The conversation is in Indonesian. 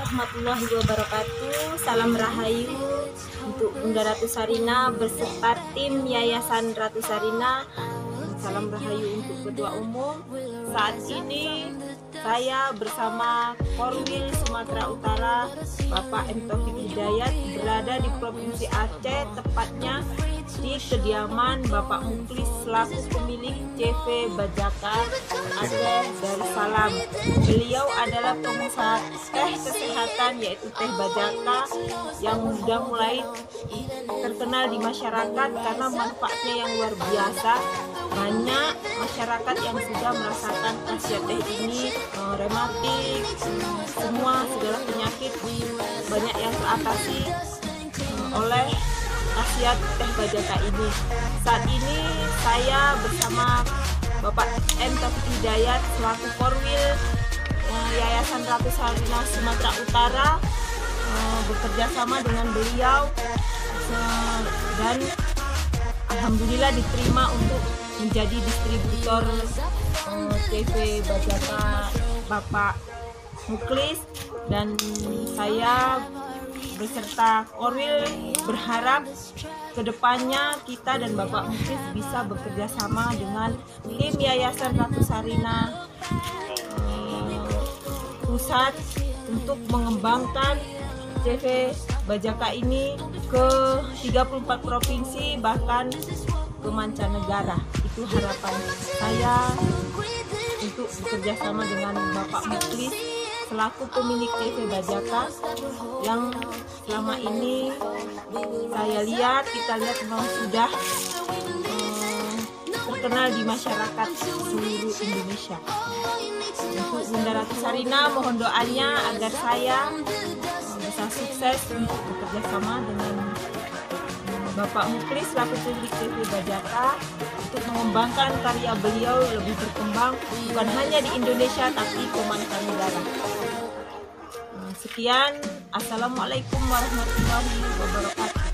warahmatullahi wabarakatuh. Salam rahayu untuk Bunda Ratu Sarina beserta tim Yayasan Ratu Sarina. Salam rahayu untuk Ketua Umum. Saat ini saya bersama Korwil Sumatera Utara Bapak M. Taufik Hidayat berada di Provinsi Aceh, tepatnya di kediaman Bapak Muklis selaku pemilik CV Bajaka Aceh Darussalam. Beliau adalah pengusaha teh kesehatan, yaitu teh Bajaka, yang sudah mulai terkenal di masyarakat karena manfaatnya yang luar biasa. Banyak masyarakat yang sudah merasakan khasiat teh ini, rematik, semua segala penyakit banyak yang teratasi oleh khasiat teh Bajaka ini. Saat ini saya bersama Bapak M. Taufik Hidayat selaku Korwil Yayasan Ratu Sarina Sumatera Utara bekerja sama dengan beliau dan alhamdulillah diterima untuk menjadi distributor CV Bajaka Bapak Muklis, dan saya beserta Korwil berharap kedepannya kita dan Bapak Muklis bisa bekerja sama dengan tim Yayasan Ratu Sarina pusat untuk mengembangkan CV Bajaka ini ke 34 provinsi bahkan ke mancanegara. Itu harapan saya untuk bekerja sama dengan Bapak Muklis selaku pemilik CV Bajaka yang selama ini kita lihat memang sudah terkenal di masyarakat seluruh Indonesia. Untuk Bunda Ratu Sarina, mohon doanya agar saya bisa sukses untuk bekerja sama dengan Bapak Muklis selaku pemilik CV Bajaka untuk mengembangkan karya beliau lebih berkembang bukan hanya di Indonesia tapi ke mancanegara. Sekian, assalamualaikum warahmatullahi wabarakatuh.